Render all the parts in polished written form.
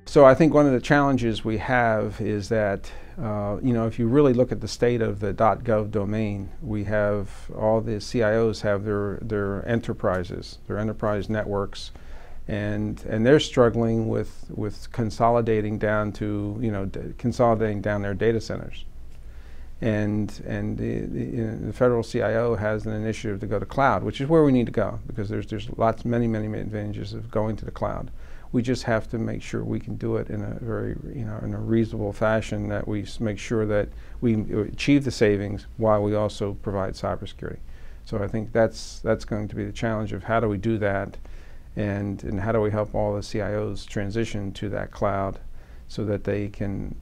So I think one of the challenges we have is that, if you really look at the state of the .gov domain, we have all the CIOs have their enterprises, their enterprise networks, and they're struggling with consolidating down to, consolidating down their data centers. And the federal CIO has an initiative to go to cloud, which is where we need to go, because there's many advantages of going to the cloud. We just have to make sure we can do it in a very, in a reasonable fashion, that we make sure that we achieve the savings while we also provide cybersecurity. So I think that's going to be the challenge of how do we do that, and how do we help all the CIOs transition to that cloud so that they can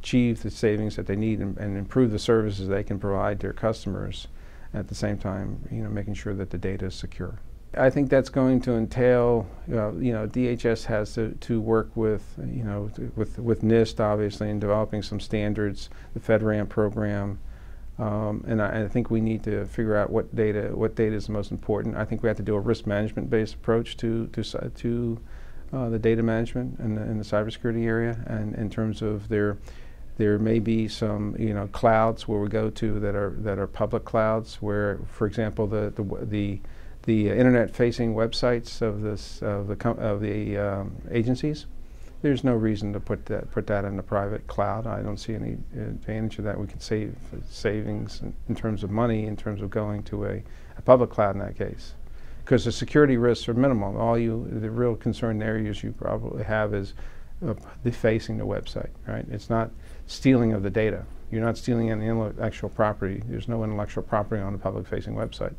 achieve the savings that they need and improve the services they can provide their customers, at the same time, making sure that the data is secure. I think that's going to entail, DHS has to work with NIST, obviously, in developing some standards, the FedRAMP program, and I think we need to figure out what data is the most important. I think we have to do a risk management-based approach to the data management in the cybersecurity area, and in terms of there may be some clouds where we go to that are public clouds, where, for example, the internet-facing websites of the agencies, there's no reason to put that in a private cloud. I don't see any advantage of that. We could save savings in terms of money, in terms of going to a public cloud in that case, because the security risks are minimal. The real concern areas you probably have is defacing the website, right? It's not stealing of the data. You're not stealing any intellectual property. There's no intellectual property on a public-facing website.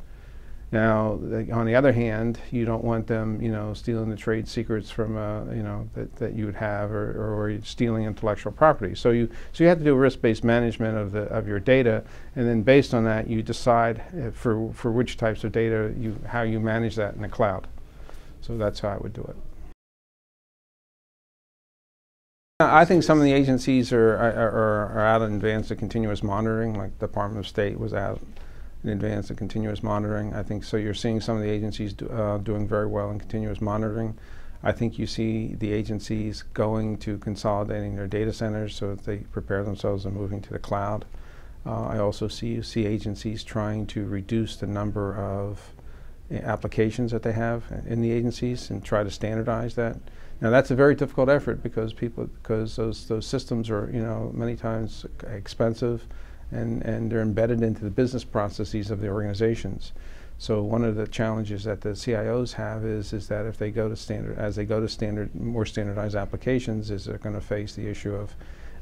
Now, on the other hand, you don't want them, stealing the trade secrets from, that you would have, or stealing intellectual property. So you have to do a risk-based management of your data, and then based on that, you decide for which types of data how you manage that in the cloud. So that's how I would do it. I think some of the agencies are out in advance of continuous monitoring, like the Department of State was out in advance of continuous monitoring. I think so. You're seeing some of the agencies doing very well in continuous monitoring. I think you see the agencies going to consolidating their data centers so that they prepare themselves and moving to the cloud. I also see agencies trying to reduce the number of applications that they have in the agencies and try to standardize that. Now that's a very difficult effort, because those systems are many times expensive, and they're embedded into the business processes of the organizations. So one of the challenges that the CIOs have is that if they go to more standardized applications, is they're going to face the issue of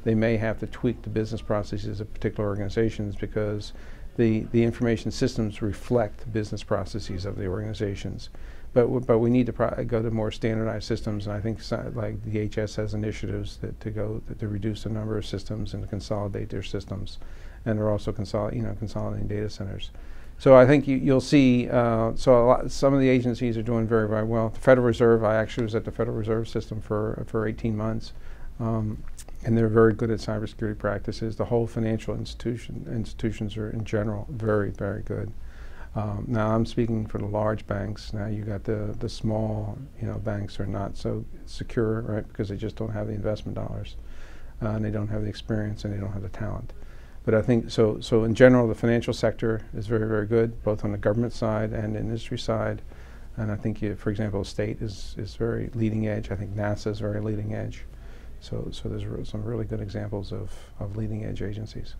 they may have to tweak the business processes of particular organizations, because the information systems reflect the business processes of the organizations. But we need to go to more standardized systems, and I think like the DHS has initiatives to reduce the number of systems and to consolidate their systems, and they're also consolidating data centers. So I think you'll see. Some of the agencies are doing very, very well. The Federal Reserve, I actually was at the Federal Reserve System for 18 months, and they're very good at cybersecurity practices. The whole financial institutions are in general very, very good. Now I'm speaking for the large banks. Now you got the small, banks are not so secure, right? Because they just don't have the investment dollars, and they don't have the experience, and they don't have the talent. But I think so in general, the financial sector is very, very good, both on the government side and the industry side. And I think, for example, state is very leading edge. I think NASA is very leading edge. So there's some really good examples of leading edge agencies.